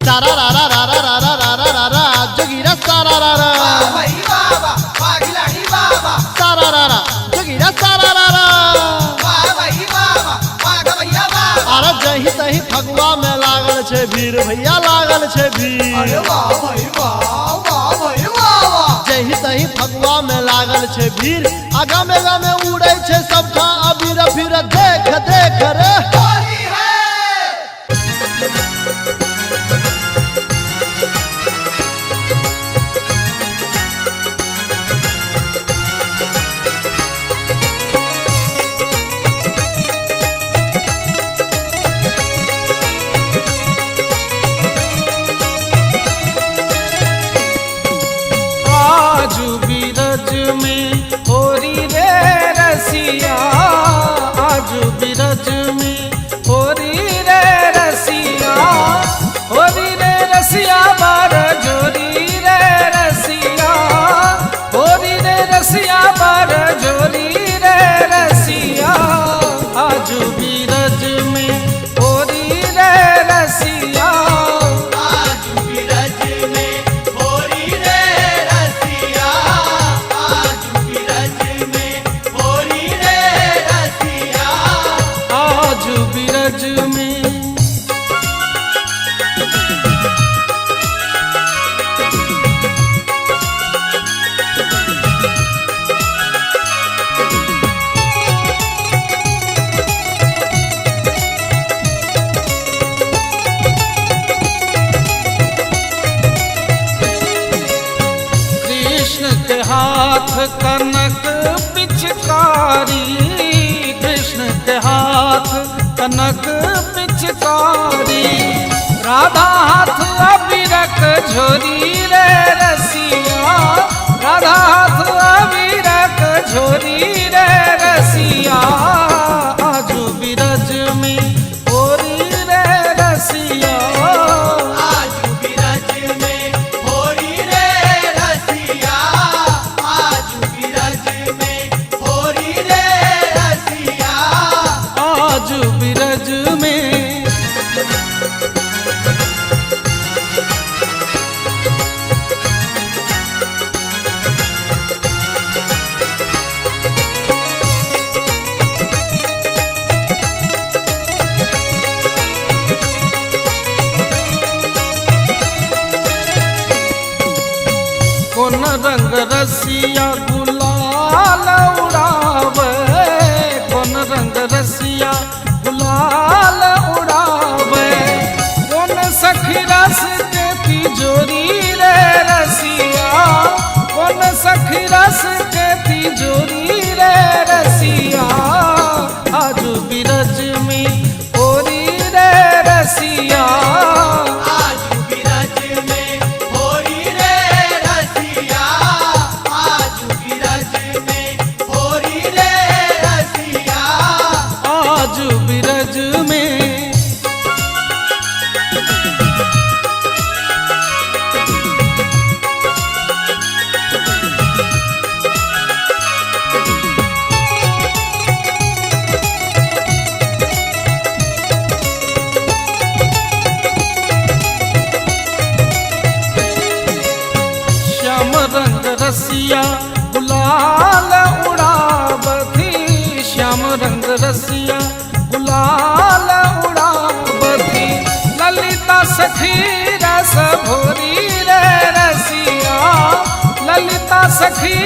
सारा रा रा रा रा रा रा रा रा रा जोगीरा सारा रा रा भाई बाबा पागिलाड़ी बाबा सारा रा रा जोगीरा सारा रा रा भाई बाबा पाग भैया बाबा अरे जही तही फगुआ में लागल छे भीड़ भैया लागल छे भीड़ अरे वाह भाई वाह भाई वाह जही तही फगुआ में लागल छे भीड़ आगा में उड़े छे सब ठा अबीर फिर देख देख रे होली है आजू बीरज में होरी रे रसिया आजू बीरज में होरी रे रसिया होरी रे रसिया बार जोरी रे रसिया होरी रे रसिया बार जोरी रे रसिया आजू बीरज में होरी रे रसिया आज बिरज में होरी रे रसिया आज बिरज में होरी रे रसिया आज बीरज में कृष्ण के हाथ कनक पिचकारी कृष्ण के हाथ कनक पिचकारी राधा हाथ अबीरक झोरी रे रसिया राधा हाथ अबीरक झोरी रे रसिया आजू बीरज में होरी रे रसिया आज बिरज में होरी रे रसिया आज बिरज में होरी रे रसिया आज बीरज में कौन रंग रसिया गुलाल उड़ावे कौन रंग रसिया गुलाल उड़ावे कौन सखी रस के तिजोरी रे रसिया कौन सखी रस के तिजोरी रे रसिया आजू बीरज में होरी रे रसिया आज बिरज में होरी रे रसिया आज बिरज में होरी रे रसिया आज बीरज में श्याम रंग रसिया गुलाल उड़ावती श्याम रंग रसिया गुलाल उड़ावती ललिता सखी रस भोरी रे रसिया ललिता सखी